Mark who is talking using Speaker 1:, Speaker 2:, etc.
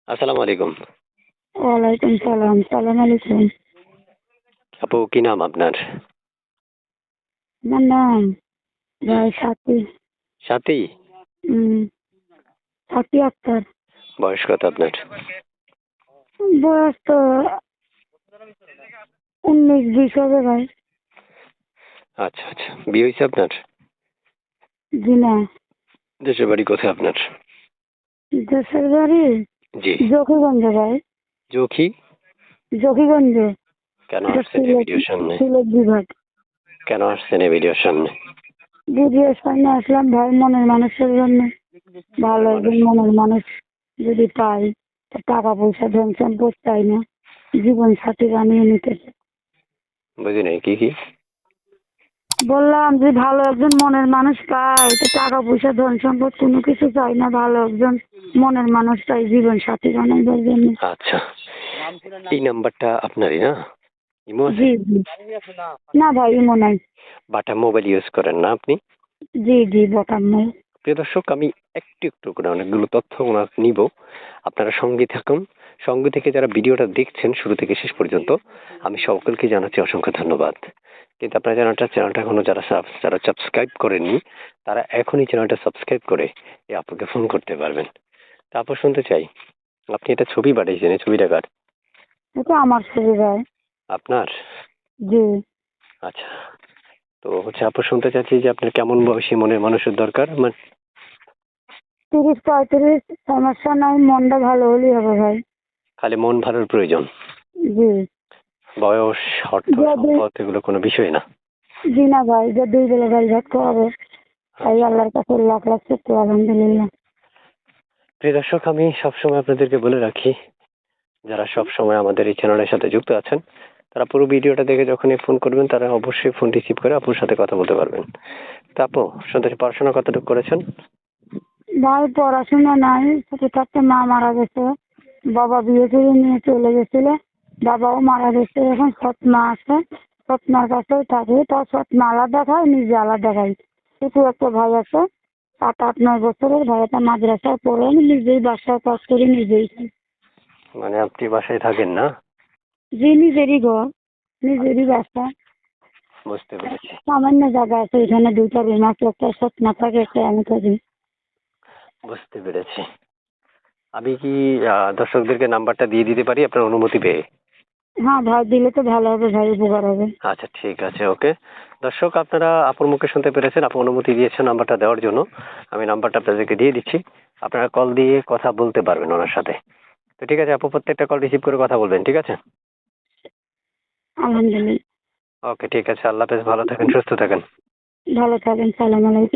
Speaker 1: আসসালামু আলাইকুম।
Speaker 2: ওয়ালাইকুম সালাম। সালাম আলাইকুম।
Speaker 1: আপু কি নাম আপনার?
Speaker 2: আমার নাম
Speaker 1: জি।
Speaker 2: ভাই সাথী।
Speaker 1: সাথী?
Speaker 2: উম সাথী আক্তার।
Speaker 1: বয়স কত আপনার?
Speaker 2: বয়স তো 19-20 হবে ভাই।
Speaker 1: আচ্ছা, আচ্ছা। বিয়ে হইছে আপনার?
Speaker 2: জি না।
Speaker 1: দেশের বাড়ি কোথায় আপনার?
Speaker 2: দেশের বাড়ি
Speaker 1: জি।
Speaker 2: জকিগঞ্জে ভাই।
Speaker 1: জখি?
Speaker 2: জকিগঞ্জে।
Speaker 1: কেন
Speaker 2: এটা
Speaker 1: আসছেন এই ভিডিওর সামনে?
Speaker 2: সিলেট বিভাগ।
Speaker 1: কেন আসছেন এই ভিডিওর সামনে?
Speaker 2: ভিডিওর সামনে আসলাম ভাই মনের মানুষের জন্য। ভালো একজন মনের মানুষ যদি পাই তো টাকা পয়সা ধন সম্পদ চাই না, জীবন সাথী বানিয়ে নিতে চাই।
Speaker 1: বুঝি নাই কি?
Speaker 2: বললাম যে ভালো একজন মনের মানুষ পাই তো টাকা পয়সা ধন সম্পদ কোনো কিছু চাই না, ভালো একজন মনের মানুষ চাই জীবন সাথী বানাইবার জন্য।
Speaker 1: আচ্ছা। এই নাম্বারটা আপনারই না? ইমো আছে?
Speaker 2: জি জি। না ভাই ইমো নাই।
Speaker 1: বাটা মোবাইল ইউজ করেন না আপনি?
Speaker 2: জি জি বটাম নাই।
Speaker 1: প্রিয় দর্শক, আমি একটু করে অনেকগুলো তথ্য ওনার নিব। আপনারা সঙ্গে থাকুন। সঙ্গে থেকে যারা ভিডিওটা দেখছেন শুরু থেকে শেষ পর্যন্ত, আমি সকলকে জানাচ্ছি অসংখ্য ধন্যবাদ। কিন্তু আপনারা চ্যানেলটা এখনো যারা সাবস্ক্রাইব করেননি, তারা এখনই চ্যানেলটা সাবস্ক্রাইব করে এই আপুকে ফোন করতে পারবেন। তারপর শুনতে চাই, আপনি এটা ছবি পাঠিয়েছেন, এই ছবিটা কার?
Speaker 2: এটা আমার ছবি ভাই।
Speaker 1: আপনার?
Speaker 2: জি।
Speaker 1: আচ্ছা। তো আপু শুনতে চাচ্ছি যে আপনার কেমন বয়সী মনের মানুষের দরকার?
Speaker 2: 30-35, সমস্যা নাই, মনটা ভালো হলেই হবে ভাই।
Speaker 1: খালি মন ভালোর প্রয়োজন।
Speaker 2: জি।
Speaker 1: বয়স, অর্থ,
Speaker 2: যদি
Speaker 1: সম্পদ এগুলো কোনো বিষয় না।
Speaker 2: জি না ভাই, যে 2 বেলা ভাই ভাত খাওয়াবে তাই
Speaker 1: আচ্ছা।
Speaker 2: আল্লাহর কাছে লাখ লাখ শুকর আলহামদুলিল্লাহ।
Speaker 1: প্রিয় দর্শক, আমি সবসময় আপনাদেরকে বলে রাখি, যারা সবসময় আমাদের এই চ্যানেলের সাথে যুক্ত আছেন, তারা পুরো ভিডিওটা দেখে যখনই ফোন করবেন, তারা অবশ্যই ফোন রিসিভ করে আপুর সাথে কথা বলতে পারবেন। তা আপু, শুনতেছি পড়াশোনা কতটুকু করেছেন?
Speaker 2: ভাই পড়াশোনা নাই, সাথে থাকতে মা মারা গেছে, বাবা বিয়ে করে নিয়ে চলে গেছিল, বাবাও মারা গেছে, এখন সৎ মা আছে, সৎ মার কাছেই থাকে, তার সৎ মা আলাদা খায়, নিজে আলাদা খাই। শুধু একটা ভাই আছে 7-8-9 বছরের, ভাইটা মাদ্রাসায় পড়ে, আমি নিজেই বাসায় কাজ করি, নিজেই খাই।
Speaker 1: মানে আপনি বাসায় থাকেন না?
Speaker 2: যে নিজেরই ঘর, নিজেরই বাসা,
Speaker 1: বুঝতে পেরেছি।
Speaker 2: সামান্য জায়গা আছে, এখানে 2টা রুম আছে, একটা সৎ মা থাকে, একটা আমি থাকি।
Speaker 1: বুঝতে পেরেছি। আমি কি দর্শকদেরকে নাম্বারটা দিয়ে দিতে পারি আপনার অনুমতি পেয়ে?
Speaker 2: হ্যাঁ ভাই, দিলে তো ভালো হবে ভাই, উপকার হবে।
Speaker 1: আচ্ছা, ঠিক আছে, ওকে। দর্শক, আপনারা আপুর মুখে শুনতে পেরেছেন, আপু অনুমতি দিয়েছেন নাম্বারটা দেওয়ার জন্য। আমি নাম্বারটা আপনাদেরকে দিয়ে দিচ্ছি। আপনারা কল দিয়ে কথা বলতে পারবেন ওনার সাথে। তো ঠিক আছে আপু, প্রত্যেকটা কল রিসিভ করে কথা বলবেন, ঠিক আছে?
Speaker 2: আলহামদুলিল্লাহ।
Speaker 1: ওকে, ঠিক আছে। আল্লাহ হাফেজ, ভালো থাকেন, সুস্থ থাকেন।
Speaker 2: ভালো থাকেন। সালাম আলাইকুম।